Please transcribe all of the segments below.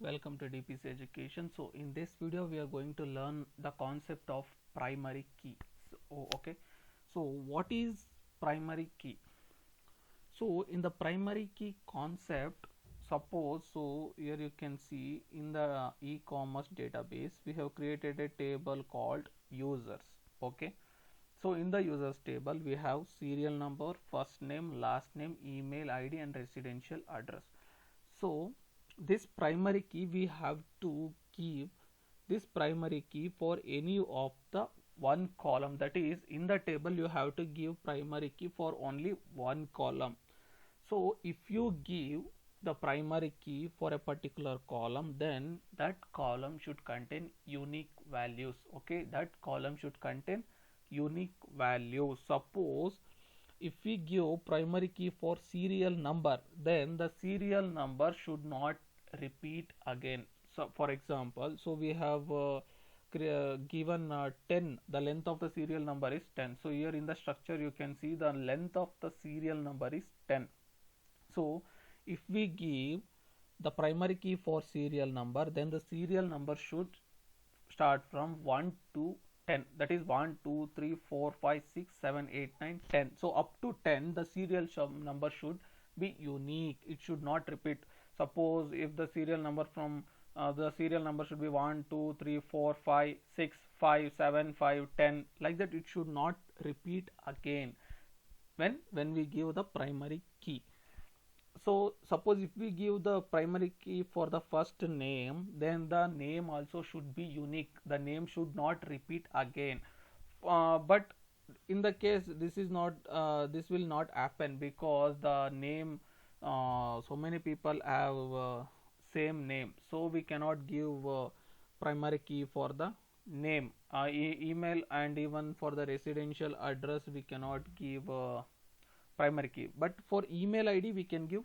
Welcome to DPC Education. So in this video we are going to learn the concept of primary key. Okay. So what is primary key? So in the primary key concept, suppose here you can see in the e-commerce database we have created a table called users. Okay. So in the users table we have serial number, first name, last name, email ID and residential address. So this primary key we have to give this primary key for any of the one column, that is in the table you have to give primary key for only one column. So if you give the primary key for a particular column, then that column should contain unique values. Okay, that column should contain unique values. Suppose if we give primary key for serial number, then the serial number should not repeat again. So for example, so we have given 10, the length of the serial number is 10. So here in the structure you can see the length of the serial number is 10. So if we give the primary key for serial number, then the serial number should start from 1 to 10, that is 1 2 3 4 5 6 7 8 9 10. So up to 10 the serial number should be unique, it should not repeat. Suppose if the serial number from the serial number should be 1 2 3 4 5 6 5 7 5 10, like that, it should not repeat again when we give the primary key. So suppose if we give the primary key for the first name, then the name also should be unique, the name should not repeat again. But in the case this is not this will not happen, because the name so many people have same name, so we cannot give primary key for the name. Email and even for the residential address we cannot give primary key, but for email ID we can give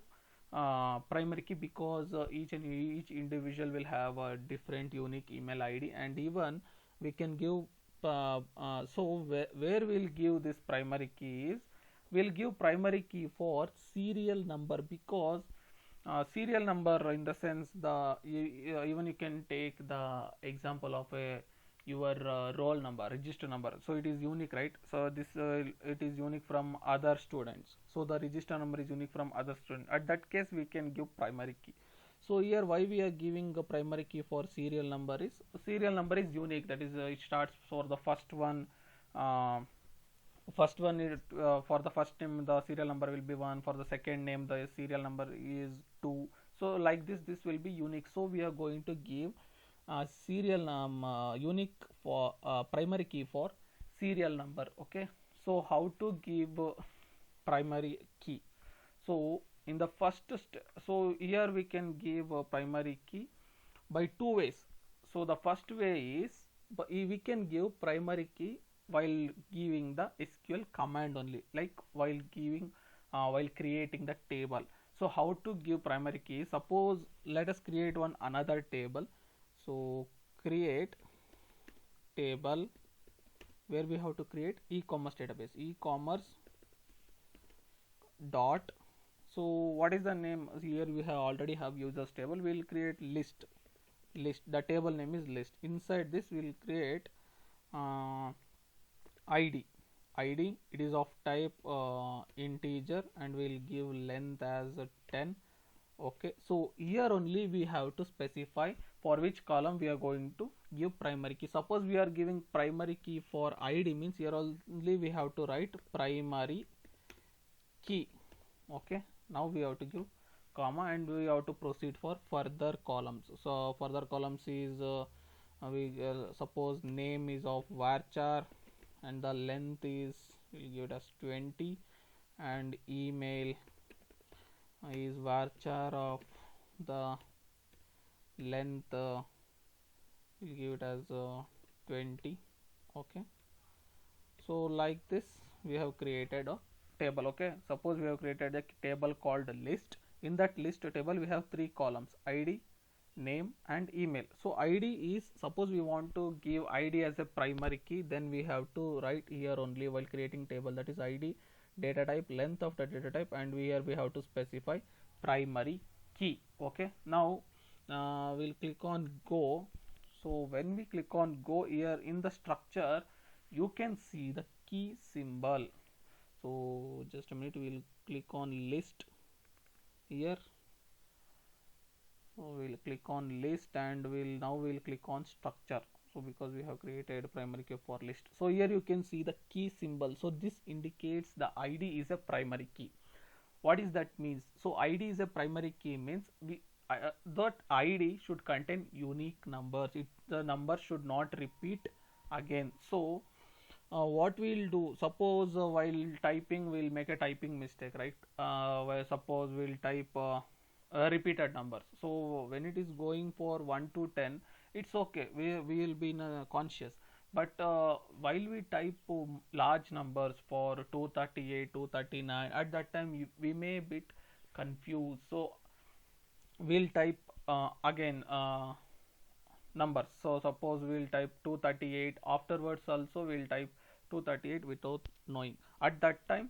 primary key, because each individual will have a different unique email ID. And even we can give where we'll give this primary key is, we'll give primary key for serial number, because serial number in the sense the even you can take the example of a your roll number, register number, so it is unique, right? So this it is unique from other students, so the register number is unique from other students. At that case we can give primary key. So here why we are giving a primary key for serial number is, serial number is unique, that is it starts for the first one. First one is for the first name the serial number will be 1, for the second name the serial number is 2. So like this will be unique, so we are going to give serial unique for primary key for serial number. Okay, so how to give primary key? So in the so here we can give a primary key by two ways. So the first way is, we can give primary key while giving the SQL command only, like while giving while creating the table. So how to give primary key? Suppose let us create one another table. So create table where we have to create e-commerce database, e-commerce dot. So what is the name? Here we have already have users table, we'll create list. The table name is list. Inside this we'll create uh, id. It is of type integer, and we'll give length as 10. Okay, so here only we have to specify for which column we are going to give primary key. Suppose we are giving primary key for id, means here only we have to write primary key. Okay, now we have to give comma, and we have to proceed for further columns. So further columns is we suppose name is of varchar, and the length is, we'll give it as 20, and email is varchar of the length we'll give it as 20. Okay, so like this we have created a table. Okay, suppose we have created a table called list. In that list table we have three columns: id, name and email. So id is, suppose we want to give id as a primary key, then we have to write here only while creating table, that is id, data type, length of the data type, and here we have to specify primary key. Okay, now we'll click on go. So when we click on go, here in the structure you can see the key symbol. So just a minute, we'll click on list here. So we'll click on list, and we'll click on structure. So because we have created primary key for list, so here you can see the key symbol. So this indicates the id is a primary key. What is that means? So id is a primary key means that id should contain unique numbers. The number should not repeat again. So what we'll do, suppose while typing we'll make a typing mistake, right? Where suppose we'll type repeated numbers. So when it is going for 1 to 10, it's okay, we will be conscious. But while we type large numbers for 238, 239, at that time we may bit confused. So we'll type again numbers. So suppose we'll type 238, afterwards also we'll type 238 without knowing. At that time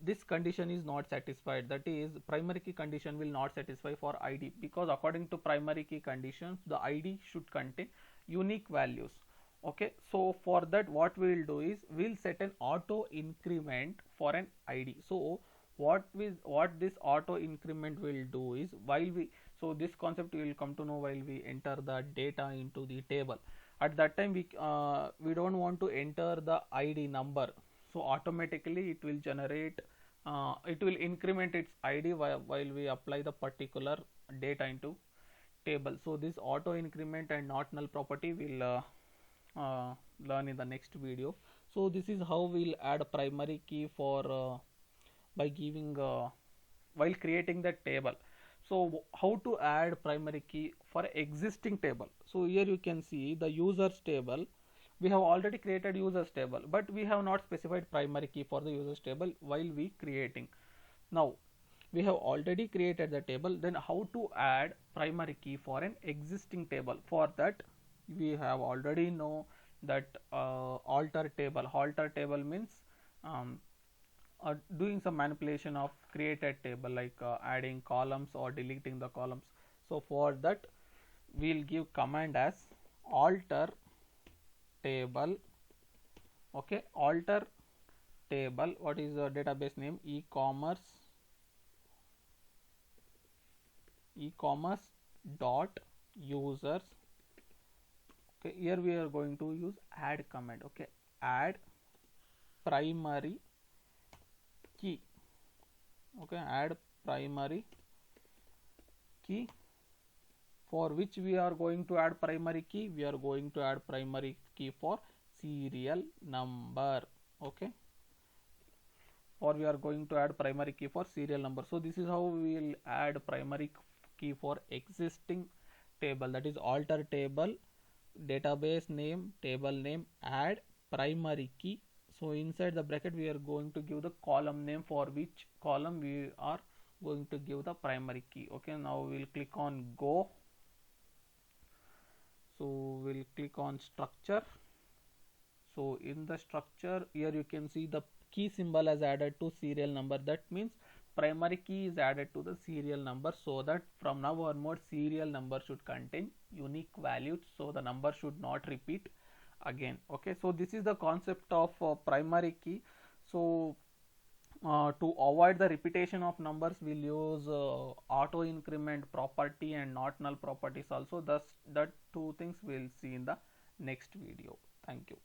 this condition is not satisfied, that is primary key condition will not satisfy for id, because according to primary key conditions the id should contain unique values. Okay, so for that what we will do is we'll set an auto increment for an id. So what this auto increment will do is, while we, so this concept we will come to know while we enter the data into the table. At that time we don't want to enter the id number, so automatically it will generate it will increment its id while we apply the particular data into table. So this auto increment and not null property will learn in the next video. So this is how we'll add a primary key for by giving while creating the table. So how to add primary key for existing table? So here you can see the users table. We have already created users table, but we have not specified primary key for the users table while we creating. Now we have already created the table, then how to add primary key for an existing table? For that we have already know that alter table means doing some manipulation of created table, like adding columns or deleting the columns. So for that we'll give command as alter table. Okay, alter table, what is the database name? E-commerce dot users. Okay, here we are going to use add command. Okay, add primary key. Okay, add primary key. For which we are going to add primary key? We are going to add primary key for serial number. Okay, or we are going to add primary key for serial number. So this is how we will add primary key for existing table, that is alter table, database name, table name, add primary key. So inside the bracket we are going to give the column name, for which column we are going to give the primary key. Okay, now we'll click on go. So we'll click on structure. So in the structure here you can see the key symbol has added to serial number. That means primary key is added to the serial number, so that from now onward serial number should contain unique values, so the number should not repeat again. Okay, so this is the concept of primary key. So to avoid the repetition of numbers, we'll use auto increment property and not null properties also. Thus that two things we'll see in the next video. Thank you.